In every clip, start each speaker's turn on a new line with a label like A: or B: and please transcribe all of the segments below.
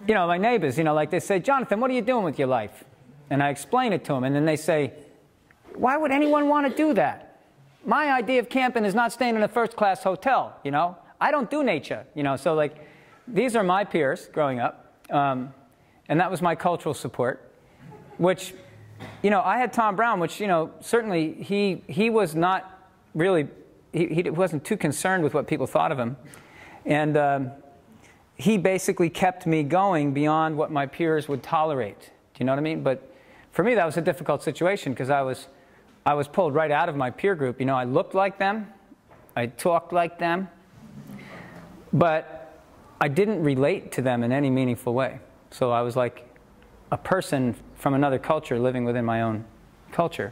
A: you know, my neighbors, you know, like they say, Jonathan, what are you doing with your life? And I explain it to them, and then they say, why would anyone want to do that? My idea of camping is not staying in a first-class hotel, you know? I don't do nature, you know? So, like, these are my peers growing up, and that was my cultural support, which, you know, I had Tom Brown, which, you know, certainly he was not really, he wasn't too concerned with what people thought of him. And he basically kept me going beyond what my peers would tolerate. Do you know what I mean? But for me, that was a difficult situation because I was pulled right out of my peer group. You know, I looked like them, I talked like them, but I didn't relate to them in any meaningful way. So I was like a person from another culture living within my own culture.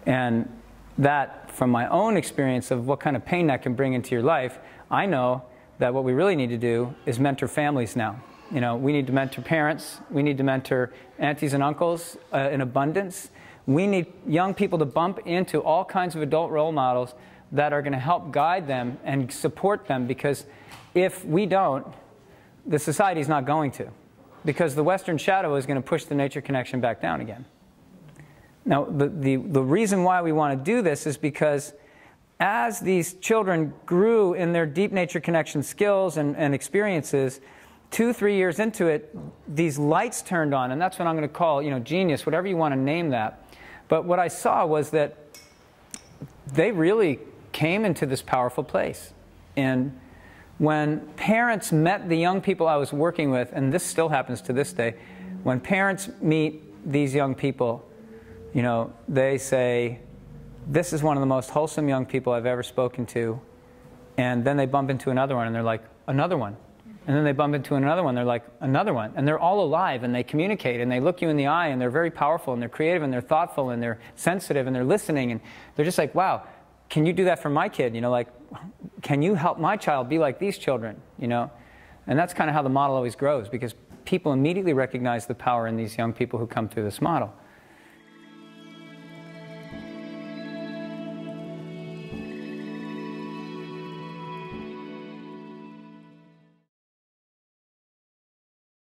A: And that, from my own experience of what kind of pain that can bring into your life, I know that what we really need to do is mentor families now. You know, we need to mentor parents. We need to mentor aunties and uncles in abundance. We need young people to bump into all kinds of adult role models that are going to help guide them and support them, because if we don't, the society's not going to. Because the Western shadow is going to push the nature connection back down again. Now, the reason why we want to do this is because as these children grew in their deep nature connection skills and experiences, 2-3 years into it, these lights turned on, and that's what I'm going to call, you know, genius, whatever you want to name that. But what I saw was that they really came into this powerful place. And when parents met the young people I was working with, and this still happens to this day, when parents meet these young people, you know, they say, this is one of the most wholesome young people I've ever spoken to. And then they bump into another one, and they're like, another one. And then they bump into another one, they're like, another one. And they're all alive, and they communicate, and they look you in the eye, and they're very powerful, and they're creative, and they're thoughtful, and they're sensitive, and they're listening. And they're just like, wow, can you do that for my kid? You know, like, can you help my child be like these children? You know? And that's kind of how the model always grows, because people immediately recognize the power in these young people who come through this model.